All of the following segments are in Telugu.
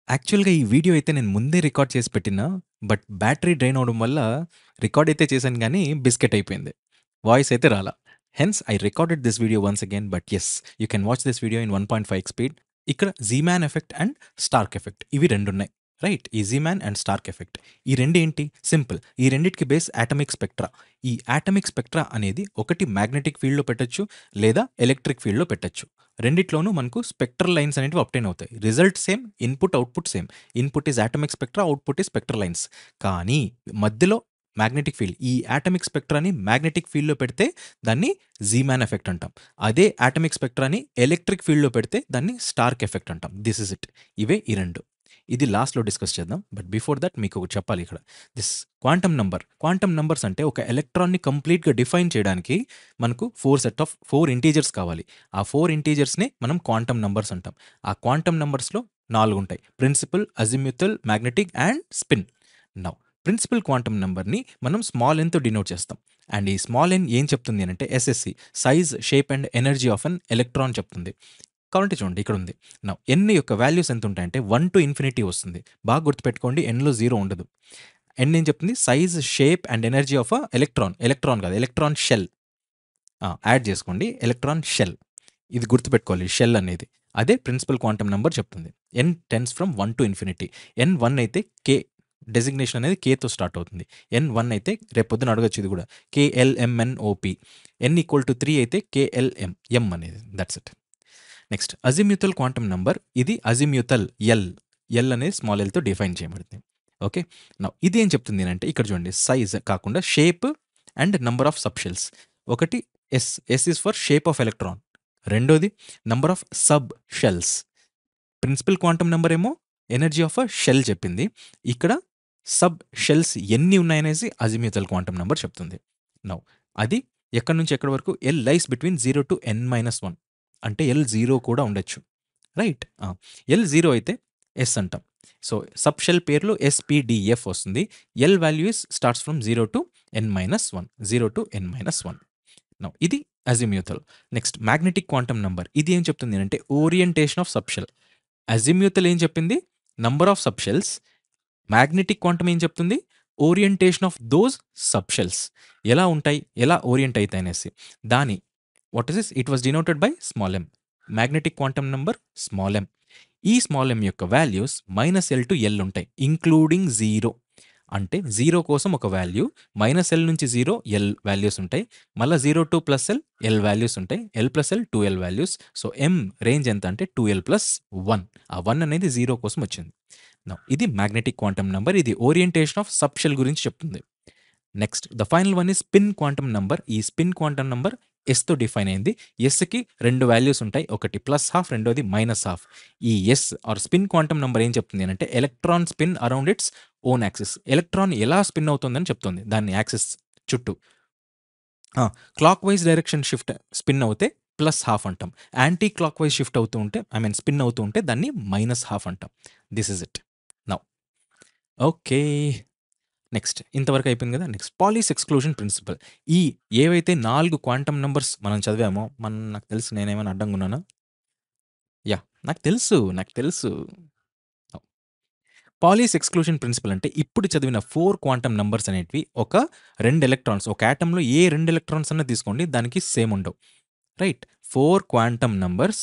యాక్చువల్‌గా ఈ వీడియో అయితే నేను ముందే రికార్డ్ చేసి పెట్టినా, బట్ బ్యాటరీ డ్రైన్ అవ్వడం వల్ల రికార్డ్ అయితే చేశాను గానీ బిస్కెట్ అయిపోయింది. వాయిస్ అయితే రాలా. Hence I recorded this video once again but yes you can watch this video in 1.5 speed. ఇక్కడ జీమాన్ ఎఫెక్ట్ అండ్ స్టార్క్ ఎఫెక్ట్ ఇవి 2 ఉన్నాయి. రైట్. ఈ జీమాన్ అండ్ స్టార్క్ ఎఫెక్ట్. ఈ రెండేంటి? సింపుల్. ఈ రెండిటికి బేస్ యాటమిక్ స్పెక్ట్రా. ఈ యాటమిక్ స్పెక్ట్రా అనేది ఒకటి మ్యాగ్నెటిక్ ఫీల్డ్‌లో పెట్టొచ్చు, లేదా ఎలక్ట్రిక్ ఫీల్డ్‌లో పెట్టొచ్చు. రెండిట్లోనూ మనకు స్పెక్ట్రల్ లైన్స్ అనేటివి అబ్టైన్ అవుతాయి. Result same, input, output same. Input is atomic spectra, output is spectral lines. కానీ మధ్యలో మ్యాగ్నెటిక్ ఫీల్డ్. ఈ యాటమిక్ స్పెక్ట్రాని మ్యాగ్నెటిక్ ఫీల్డ్‌లో పెడితే దాన్ని జీమాన్ ఎఫెక్ట్ అంటాం. అదే యాటమిక్ స్పెక్ట్రాని ఎలక్ట్రిక్ ఫీల్డ్‌లో పెడితే దాన్ని స్టార్క్ ఎఫెక్ట్ అంటాం. This is it. ఇవే ఈ 2. ఇది లాస్ట్‌లో డిస్కస్ చేద్దాం. బట్ బిఫోర్ దట్ మీకు ఒకటి చెప్పాలి ఇక్కడ. This quantum number. Quantum numbers అంటే ఒక ఎలక్ట్రాన్‌ని కంప్లీట్‌గా డిఫైన్ చేయడానికి మనకు 4 ఇంటీజర్స్ కావాలి. ఆ 4 ఇంటీజర్స్‌నే మనం క్వాంటమ్ నంబర్స్ అంటాం. ఆ క్వాంటమ్ నంబర్స్‌లో 4 ఉంటాయి. Principal, azimuthal, magnetic and spin. Now principal quantum నంబర్‌ని మనం స్మాల్ ఎన్‌తో డినోట్ చేస్తాం. అండ్ ఈ స్మాల్ ఎన్ ఏం చెప్తుంది అనంటే SSC size, shape and energy of an electron చెప్తుంది. కావాలంటే చూడండి ఇక్కడ ఉంది. నౌ ఎన్ యొక్క వాల్యూస్ ఎంత ఉంటాయంటే 1 టు ఇన్ఫినిటీ వస్తుంది. బాగా గుర్తుపెట్టుకోండి, ఎన్‌లో 0 ఉండదు. ఎన్ ఏం చెప్తుంది? Size, shape and energy of a electron. Electron కాదు, ఎలక్ట్రాన్ షెల్. యాడ్ చేసుకోండి. Electron shell. ఇది గుర్తుపెట్టుకోవాలి, షెల్ అనేది. అదే ప్రిన్సిపల్ క్వాంటమ్ నంబర్ చెప్తుంది. N tends from 1 to infinity. N 1 అయితే కే డెసిగ్నేషన్ అనేది కేతో స్టార్ట్ అవుతుంది. ఎన్ 1 అయితే రేపొద్దున అడగొచ్చు ఇది కూడా. కేఎల్ఎంఎన్ఓపి. ఎన్ ఈక్వల్ టు 3 అయితే కేఎల్ఎం ఎం అనేది. That's it. Next azimuthal quantum number. ఇది అజిమ్యూటల్ ఎల్. ఎల్ అనేది స్మాల్ ఎల్తో డిఫైన్ చేయబడింది. ఓకే. నౌ ఇది ఏం చెప్తుంది అంటే ఇక్కడ చూడండి, సైజ్ కాకుండా shape and number of sub shells. ఒకటి s. S is for shape of electron. రెండోది number of sub shells. Principal quantum number ఏమో ఎనర్జీ ఆఫ్ అ షెల్ చెప్పింది. ఇక్కడ సబ్ షెల్స్ ఎన్ని ఉన్నాయనేసి అజిమ్యూటల్ క్వాంటమ్ నెంబర్ చెప్తుంది. నౌ అది ఎక్కడి నుంచి ఎక్కడి వరకు? L lies between 0 to n-1. అంటే ఎల్ 0 కూడా ఉండొచ్చు. రైట్. ఎల్ 0 అయితే ఎస్ అంటాం. సో సబ్ షెల్ పేర్లో ఎస్పీడిఎఫ్ వస్తుంది. L values starts from 0 to n-1. 0 to n-1. Now ఇది azimuthal. Next magnetic quantum number. ఇది ఏం చెప్తుంది అంటే orientation of sub shell. Azimuthal ఏం చెప్పింది? Number of sub shells. Magnetic quantum ఏం చెప్తుంది? Orientation of those sub shells. ఎలా ఉంటాయి, ఎలా ఓరియంట్ అవుతాయి అనేసి. దాని what is this? It was denoted by small m. Magnetic quantum number small ఎం. ఈ స్మాల్ ఎం యొక్క వాల్యూస్ -L టు L ఉంటాయి, ఇంక్లూడింగ్ 0. అంటే 0 కోసం ఒక వాల్యూ, -L నుంచి 0 L వాల్యూస్ ఉంటాయి. మళ్ళా 0 టు +L L వాల్యూస్ ఉంటాయి. L+L 2L values. So M range ఎంత అంటే 2L+1. ఆ 1 అనేది 0 కోసం వచ్చింది. నౌ ఇది మ్యాగ్నెటిక్ క్వాంటమ్ నంబర్. ఇది ఓరియంటేషన్ ఆఫ్ సబ్ షెల్ గురించి చెప్తుంది. Next the final one is spin quantum number. ఈ స్పిన్ క్వాంటమ్ నంబర్ ఎస్తో డిఫైన్ అయింది. ఎస్కి 2 వాల్యూస్ ఉంటాయి. ఒకటి +12, రెండోది -12. ఈ S or spin quantum number ఏం చెప్తుంది అంటే electron spin around its own axis. Electron ఎలా స్పిన్ అవుతుందని చెప్తుంది దాన్ని యాక్సిస్ చుట్టూ. Clockwise direction shift spin అవుతే +12 అంటాం. యాంటీ క్లాక్ వైజ్ షిఫ్ట్ అవుతూ ఉంటే స్పిన్ అవుతూ ఉంటే దాన్ని -12 అంటాం. This is it. Now okay. Next ఇంతవరకు అయిపోయింది కదా. Next Pauli's exclusion principle. ఈ ఏవైతే 4 క్వాంటమ్ నంబర్స్ మనం చదివామో, నాకు తెలుసు నేనేమైనా అడ్డంగా ఉన్నానా? యాహ్! నాకు తెలుసు. పాలీస్ ఎక్స్క్లూజన్ ప్రిన్సిపల్ అంటే ఇప్పుడు చదివిన 4 క్వాంటమ్ నంబర్స్ అనేటివి ఒక 2 ఎలక్ట్రాన్స్, ఒక యాటమ్‌లో ఏ 2 ఎలక్ట్రాన్స్ అన్నా తీసుకోండి, దానికి సేమ్ ఉండవు. Right. 4 quantum numbers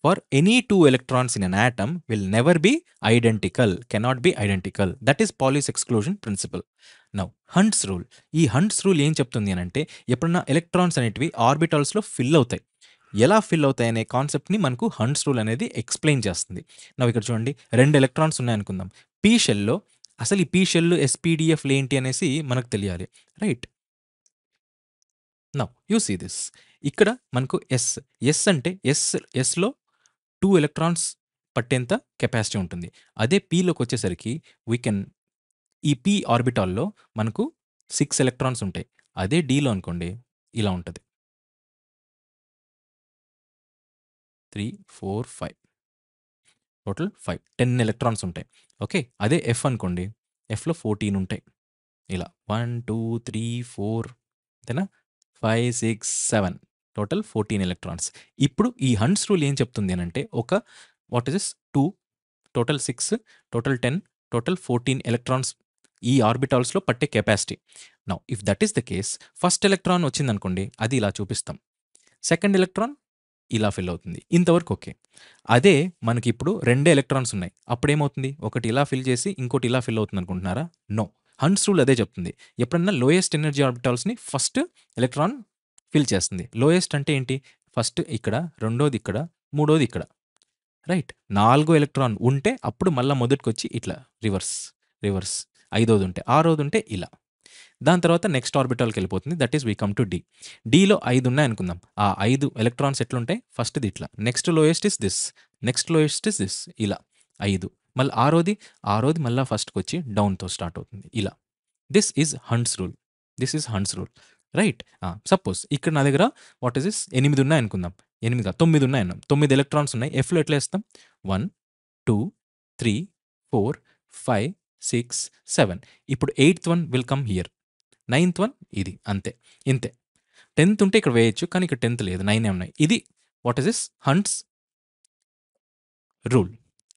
for any 2 electrons in an atom will never be identical, cannot be identical. That is Pauli's exclusion principle. Now Hunt's rule. ఈ హంట్స్ రూల్ ఏం చెప్తుంది అనంటే ఎప్పుడన్నా ఎలక్ట్రాన్స్ అనేటివి ఆర్బిటాల్స్లో ఫిల్ అవుతాయి. ఎలా ఫిల్ అవుతాయి అనే కాన్సెప్ట్ని మనకు హంట్స్ రూల్ అనేది ఎక్స్ప్లెయిన్ చేస్తుంది. నవ్వు ఇక్కడ చూడండి, 2 ఎలక్ట్రాన్స్ ఉన్నాయనుకుందాం. పీ షెల్లో అసలు ఈ పీ షెల్ ఎస్పీడిఎఫ్లు ఏంటి అనేసి మనకు తెలియాలి. Right. Now you see this. ఇక్కడ మనకు ఎస్. ఎస్ అంటే ఎస్‌లో 2 ఎలక్ట్రాన్స్ పట్టేంత కెపాసిటీ ఉంటుంది. అదే పీలోకి వచ్చేసరికి వీ కెన్ ఈ పీ ఆర్బిటాల్‌లో మనకు 6 ఎలక్ట్రాన్స్ ఉంటాయి. అదే డీలో అనుకోండి ఇలా ఉంటది. 3, 4, 5 టోటల్ 5, 10 ఎలక్ట్రాన్స్ ఉంటాయి. ఓకే. అదే ఎఫ్ అనుకోండి. ఎఫ్‌లో 14 ఉంటాయి. ఇలా 1, 2, 3, 4 అంతేనా? 5, 6, 7 టోటల్ 14 ఎలక్ట్రాన్స్. ఇప్పుడు ఈ హంట్స్ రూల్ ఏం చెప్తుంది అనంటే ఒక what is this 2 total 6, total 10, total 14 electrons ఈ ఆర్బిటాల్స్‌లో పట్టే capacity. Now if that is the case, first electron వచ్చిందనుకోండి, అది ఇలా చూపిస్తాం. సెకండ్ ఎలక్ట్రాన్ ఇలా ఫిల్ అవుతుంది. ఇంతవరకు ఓకే. అదే మనకిప్పుడు రెండే ఎలక్ట్రాన్స్ ఉన్నాయి. అప్పుడేమవుతుంది? ఒకటి ఇలా ఫిల్ చేసి, ఇంకోటి ఇలా ఫిల్ అవుతుంది అనుకుంటున్నారా? నో. హంట్స్ రూల్ అదే చెప్తుంది. ఎప్పుడన్నా లోయెస్ట్ ఎనర్జీ ఆర్బిటాల్స్‌ని ఫస్ట్ ఎలక్ట్రాన్ ఫిల్ చేస్తుంది. లోయెస్ట్ అంటే ఏంటి? ఫస్ట్ ఇక్కడ, రెండోది ఇక్కడ, మూడోది ఇక్కడ. రైట్. 4 ఎలక్ట్రాన్ ఉంటే అప్పుడు మళ్ళా మొదటికొచ్చి ఇట్లా రివర్స్, రివర్స్. ఐదోది ఉంటే, ఆరోది ఉంటే ఇలా. దాని తర్వాత నెక్స్ట్ ఆర్బిటాల్‌కెళ్ళిపోతుంది. That is we come to d. డిలో 5 ఉన్నాయనుకుందాం. ఆ 5 ఎలక్ట్రాన్స్ ఎట్లుంటాయి? ఫస్ట్‌ది ఇట్లా. Next lowest is this. Next lowest is this. ఇలా 5. మళ్ళీ ఆరోది మళ్ళా ఫస్ట్‌కొచ్చి డౌన్‌తో స్టార్ట్ అవుతుంది. ఇలా. This is haunts rule. This is haunts rule. Right. Suppose ఇక్కడ నా దగ్గర వాట్ ఈస్ దిస్ 8 ఉన్నాయనుకుందాం. 8 కాదు 9 ఉన్నాయన్నాం. 9 ఎలక్ట్రాన్స్ ఉన్నాయి. ఎఫ్‌లో ఎట్లా ఏస్తాం? 1, 2, 3, 4, 5, 6, 7. ఇప్పుడు eighth one will come here. Ninth one ఇది. అంతే. ఇంతే. 10థ్ ఉంటే ఇక్కడ వేయొచ్చు. కానీ ఇక్కడ 10థ్ లేదు. 9 ఉన్నాయి. ఇది what is this haunts rule.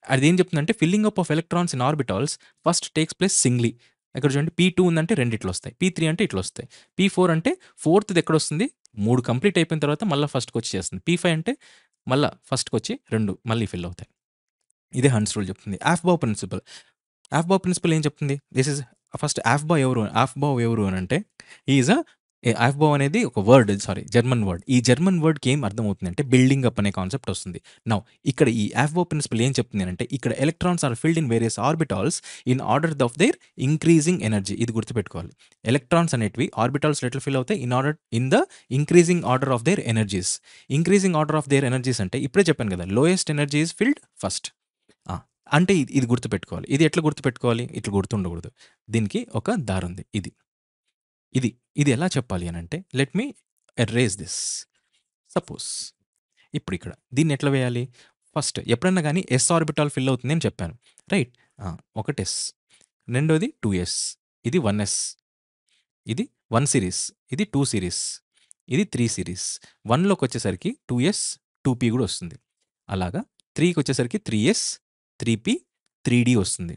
అదేం చెప్తుందంటే filling up of electrons in orbitals first takes place సింగ్లీ. ఇక్కడ చూడండి P2 ఉందంటే 2 ఇట్లొస్తాయి. P3 అంటే ఇట్లొస్తాయి. P4 అంటే ఫోర్త్‌ది ఎక్కడొస్తుంది? 3 కంప్లీట్ అయిపోయిన తర్వాత మళ్ళా ఫస్ట్‌కొచ్చి చేస్తుంది. P5 అంటే మళ్ళా ఫస్ట్‌కొచ్చి 2 మళ్ళీ ఫిల్ అవుతాయి. ఇదే హంట్స్ రూల్ చెప్తుంది. ఆఫ్బావ్ ప్రిన్సిపల్. ఆఫ్బావ్ ప్రిన్సిపల్ ఏం చెప్తుంది? దిస్ ఈజ్ ఫస్ట్ ఆఫ్బావ్ ఎవరు అనంటే హి ఈజ్ ఆఫ్బావ్ అనేది ఒక వర్డ్, సారీ జర్మన్ వర్డ్. ఈ జర్మన్ వర్డ్‌కి ఏం అర్థమవుతుందంటే బిల్డింగ్ అప్ అనే కాన్సెప్ట్ వస్తుంది. నౌ ఇక్కడ ఈ ఆఫ్బావ్ ప్రిన్సిపల్ ఏం చెప్తుంది అనంటే ఇక్కడ electrons are filled in various orbitals in order of their increasing energy. ఇది గుర్తుపెట్టుకోవాలి. ఎలక్ట్రాన్స్ అనేటివి ఆర్బిటాల్స్‌లో ఎట్లా ఫిల్ అవుతాయి? In the increasing order of their energies. Increasing order of their energies అంటే ఇప్పుడే చెప్పాను కదా! Lowest energy is filled first. ఆ! అంటే ఇది గుర్తుపెట్టుకోవాలి. ఇది ఎట్లా గుర్తుపెట్టుకోవాలి? ఇట్లా గుర్తుండకూడదు. దీనికి ఒక దారుంది. ఇది. ఇది ఎలా చెప్పాలి అనంటే let me erase this. Suppose ఇప్పుడిక్కడ దీన్ని ఎట్లా వేయాలి? ఫస్ట్ ఎప్పుడన్నా గాని ఎస్ ఆర్బిటాల్ ఫిల్ అవుతుంది అని చెప్పాను. రైట్. ఒకటి ఎస్. రెండోది 2s. ఇది 1s. ఇది 1 సిరీస్. ఇది 2 సిరీస్. ఇది 3 సిరీస్. 1లోకొచ్చేసరికి 2s, 2p గూడా వస్తుంది. అలాగా 3కొచ్చేసరికి 3s, 3p, 3d వస్తుంది.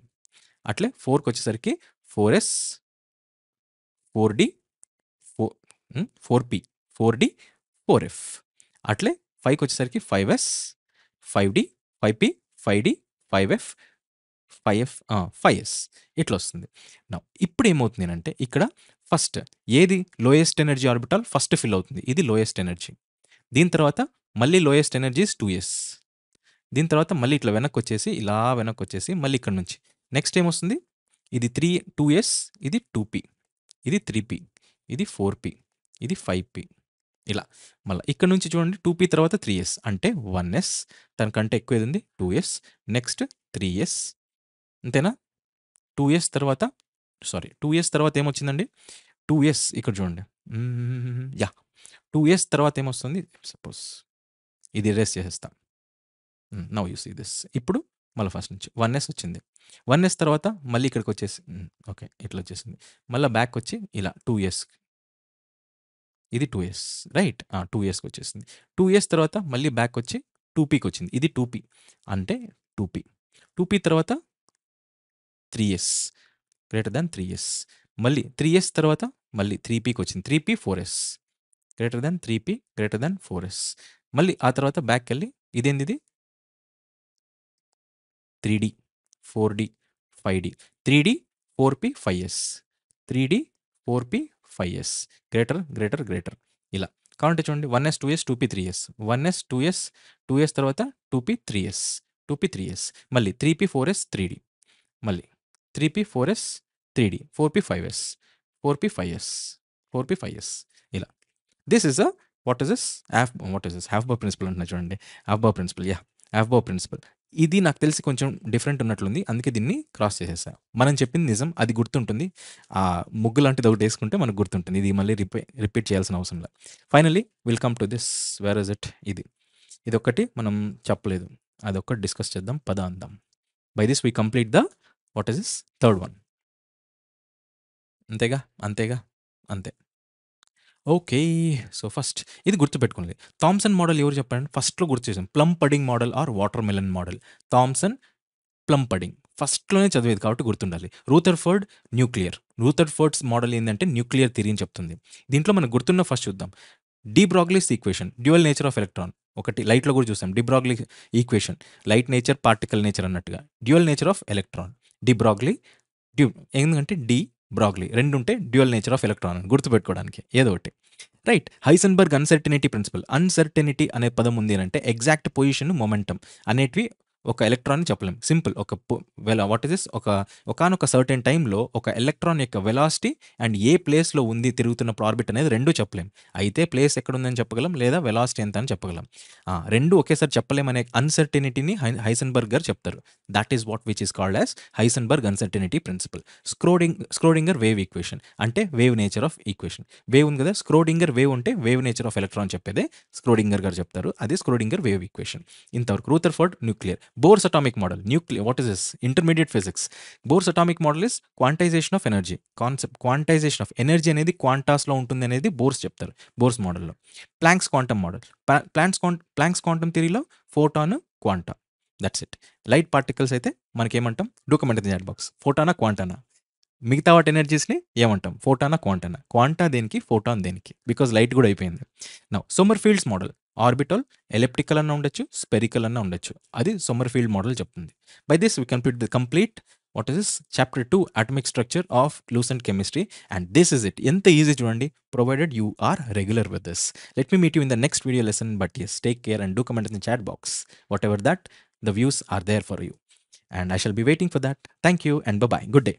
అట్లే 4కొచ్చేసరికి 4s, 4d, 4p, 4d, 4f. అట్లే 5కొచ్చేసరికి 5s, 5d, 5p, 5d, 5f, 5s ఇట్లొస్తుంది. Now ఇప్పుడేమవుతుందనంటే ఇక్కడ ఫస్ట్ ఏది lowest energy orbital first fill అవుతుంది. ఇది లోయెస్ట్ ఎనర్జీ. దీని తర్వాత మళ్ళీ లోయెస్ట్ ఎనర్జీ ఈస్ 2s. దీని తర్వాత మళ్ళీ ఇట్లా వెనక్కొచ్చేసి, ఇలా వెనక్కొచ్చేసి మళ్ళీ ఇక్కడ నుంచి నెక్స్ట్ ఏమొస్తుంది? ఇది 2s, ఇది 2p, ఇది 3p, ఇది 4p, ఇది 5p. ఇలా. మళ్ళా ఇక్కడ నుంచి చూడండి 2p తర్వాత 3s అంటే 1s. దానికంటే ఎక్కువేదుంది 2s. Next 3s. అంతేనా? 2s తర్వాత 2s తర్వాత ఏమొచ్చిందండి? 2s ఇక్కడ చూడండి. యాహ్! 2s తర్వాత ఏమొస్తుంది? సపోజ్ ఇది ఎరేజ్ చేసేస్తా. Now you see this. ఇప్పుడు మళ్ళా ఫస్ట్ నుంచి 1s వచ్చింది. 1s తర్వాత మళ్ళీ ఇక్కడికొచ్చేసి ఓకే. ఇట్లొచ్చేసింది. మళ్ళా బ్యాకొచ్చి ఇలా 2s. ఇది 2s. రైట్. 2sకొచ్చేసింది. 2s తర్వాత మళ్ళీ బ్యాకొచ్చి 2pకొచ్చింది. ఇది 2p. అంటే 2p. 2p తర్వాత 3s. Greater than 3s. మళ్ళీ 3s తర్వాత మళ్ళీ 3pకొచ్చింది. 3p, 4s. Greater than 3p, greater than 4s. మళ్ళీ ఆ తర్వాత బ్యాక్‌కెళ్ళి ఇదేందిది? 3d, 4d, 5d. 3d, 4p, 5s. 3d, 4p, 5s. Greater. ఇలా. కావాలంటే చూడండి 1s, 2s, 2p, 3s. 1s, 2s, 2s తర్వాత 2p, 3s. 2p, 3s. మళ్ళీ 3p, 4s, 3d. మళ్ళీ 3p, 4s, 3d. 4p, 5s. 4p, 5s. 4p, 5s. ఇలా. This is what is this? Aufbau principle అంటున్నా చూడండి. Aufbau principle. Yeah! Aufbau principle. ఇది నాకు తెలిసి కొంచెం డిఫరెంట్ ఉన్నట్లుంది. అందుకే దీన్ని క్రాస్ చేసేసా. మనం చెప్పింది నిజం. అది గుర్తుంటుంది. ముగ్గు లాంటిది ఒకటేసుకుంటే మనకు గుర్తుంటుంది. ఇది మళ్ళీ రిపీట్ చేయాల్సిన అవసరం లే. Finally will come to this. Where is it? ఇది. ఇదొక్కటి మనం చెప్పలేదు. అదొక్కటి డిస్కస్ చేద్దాం. పద అందాం. By this we complete the what is this? Third one. అంతేగా? అంతే. ఓకే. సో, ఫస్ట్ ఇది గుర్తుపెట్టుకోండి. థామ్సన్ మోడల్ ఎవరు చెప్పారండి? ఫస్ట్‌లో గుర్తు చేసాం. Plum pudding model or watermelon model. Thomson plum pudding. ఫస్ట్‌లోనే చదివేది కాబట్టి గుర్తుండాలి. Rutherford nuclear. రూథర్‌ఫర్డ్స్ మోడల్ ఏందంటే న్యూక్లియర్ థియరీ అని చెప్తుంది. దీంట్లో మనకు గుర్తున్న ఫస్ట్ చూద్దాం. De Broglie's equation, dual nature of electron. ఒకటి లైట్‌లో కూడా చూసాం. De Broglie equation, light nature, particle nature అన్నట్టుగా. Dual nature of electron. De Broglie ఎందుకంటే డి బ్రోగ్లీ 2 ఉంటే డ్యూయల్ నేచర్ ఆఫ్ ఎలక్ట్రాన్ అని గుర్తుపెట్టుకోవడానికి ఏదో ఒకటి. Right. Heisenberg uncertainty principal. Uncertainty అనే పదం ఉంది అంటే ఎగ్జాక్ట్ పొజిషన్, మొమెంటం అనేటివి ఒక ఎలక్ట్రాన్ చెప్పలేం. సింపుల్. ఒక వాట్ ఇస్ దిస్, ఒకానొక సర్టెన్ టైంలో ఒక ఎలక్ట్రాన్ యొక్క వెలాసిటీ అండ్ ఏ ప్లేస్లో ఉంది తిరుగుతున్నప్పుడు ఆర్బిట్ అనేది రెండూ చెప్పలేం. అయితే ప్లేస్ ఎక్కడుందని చెప్పగలం, లేదా వెలాసిటీ ఎంత అని చెప్పగలం. రెండు ఒకేసారి చెప్పలేమనే అన్సర్టనిటీని హైసెన్బర్గ్ గారు చెప్తారు. That is what which is called as Heisenberg uncertainty principle. Schrodinger wave equation అంటే wave nature of equation. Wave ఉంది కదా, స్క్రోడింగర్ వేవ్ ఉంటే వేవ్ నేచర్ ఆఫ్ ఎలక్ట్రాన్ చెప్పేదే స్క్రోడింగర్ గారు చెప్తారు. అది స్క్రోడింగర్ వేవ్ ఈక్వేషన్. ఇంతవరకు Rutherford nuclear. Bohr's atomic model. What is this, intermediate physics. Bohr's atomic model is quantization of energy. Concept quantization of energy అనేది క్వాంటాస్లో ఉంటుంది అనేది బోర్స్ చెప్తారు. బోర్స్ మోడల్లో. Planks quantum model. Planck's quantum థియరీలో photon, quanta. That's it. Light particles అయితే మనకేమంటాం, do comment in the chat box. ఫోటానా, క్వాంటానా. మిగతా వాటి ఎనర్జీస్ని ఏమంటాం, ఫోటానా, క్వాంటానా. క్వాంటా దేనికి, ఫోటాన్ దేనికి, బికాజ్ లైట్ కూడా అయిపోయింది. Now Sommerfeld's model. Orbital, elliptical అన్న ఉండొచ్చు, స్పెరికల్ అన్న ఉండొచ్చు. అది సోమర్ఫీల్డ్ మోడల్ చెప్తుంది. By this we complete what is this chapter 2 atomic structure of Lucent chemistry. And this is it. ఎంత ఈజీ చూడండి, provided you are regular with this. Let me meet you in the next video lesson. But yes, take care and do comment in the chat box. Whatever that, the views are there for you. And I shall be waiting for that. Thank you and bye-bye. Good day.